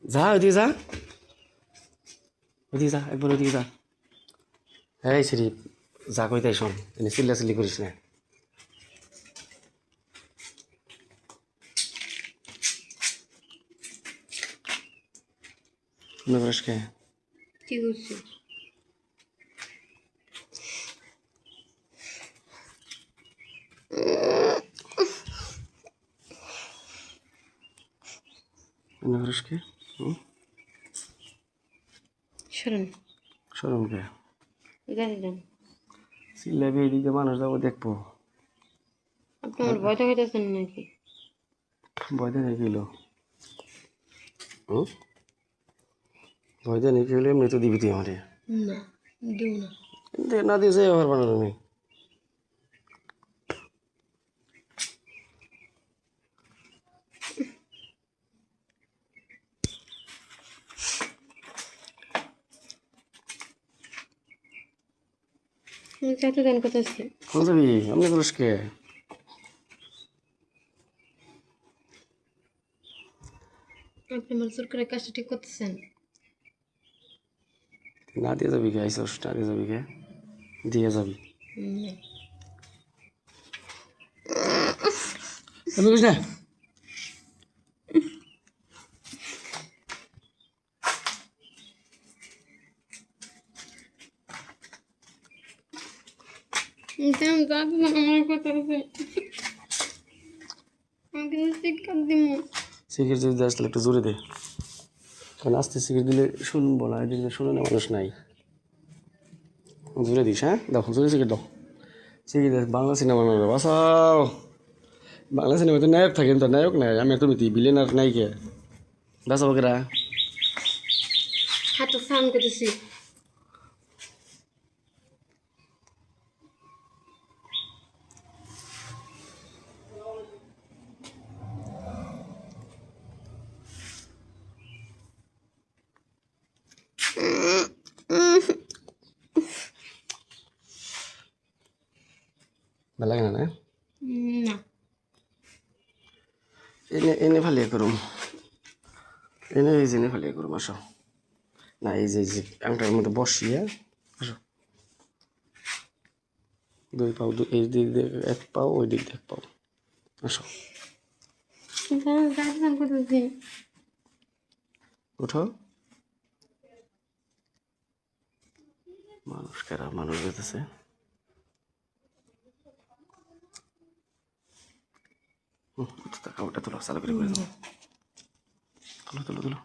যা ওইদিকে যা, ওইদিকে যা, একবার ওইদিকে যা। এই শরীফ, যা কইতাই শোন, এনে চিল্লাচিল্লি করিস না। মনে করিস কে? কি করছি? মনে করিস কে? সরেন, শরম কে? গাড়ি যান। চিল্লাবি, এদিকে মানুষ যাবো দেখবো। আপনি আমার ভয় দেখাইতেছেন নাকি? ভয় দেয় নাকি হলো? ভয় দেয় নাকি হলো? এমনি তো দিবি তুই আমারে। না, দেব না। না দিয়ে যাই আবার বানানো তুমি। আমি চাইতে দেন করতেছি। কোন যাবি? এমনি করিস কে? আপনি আমার জোর করে কাজটা ঠিক করতেছেন। না দিয়ে যাবি কে? আইসস না দিয়ে যাবি কে? দিয়ে যাবি। না। এমনি করিস না। তেমন যাতে দেন আমার কথা আছে। আমি কিন্তু শিক্ষা দিব। সিগারেট যদি দেয় তাহলে একটু জোরে দে, কারণ আস্তে সিগারেট দিলে শুনবো না, এদিকে শুনে না মানুষ নাই। জোরে দিস, হ্যাঁ দাও, জোরে সিগারেট দাও। সিগারেট বাংলা সিনেমা বাঁচাও। বাংলা সিনেমাতে নায়ক থাকেন, তো নায়ক নাই, আমি তুমি বিলেন আর নায়িকা বাঁচাবো কেরা? হাতটা স্নান করতেছি। ভালো লাগে না না? না। এনে এনে ফালিয়ে করুম, এনে এই যে এনে ফালিয়ে করুম, আসো। না এই যে আংটার মধ্যে বসিয়ে আসো। দুই পাও, এই দিক দিয়ে এক পাও, ওই দিক দিয়ে এক পাও, আসো। যাতে স্নান করতেছি। উঠো। মানুষ কারা, মানুষ যেতেছে। কাপড়টা তুলো, চালু করে দাও। তুলো তুলো তুলো।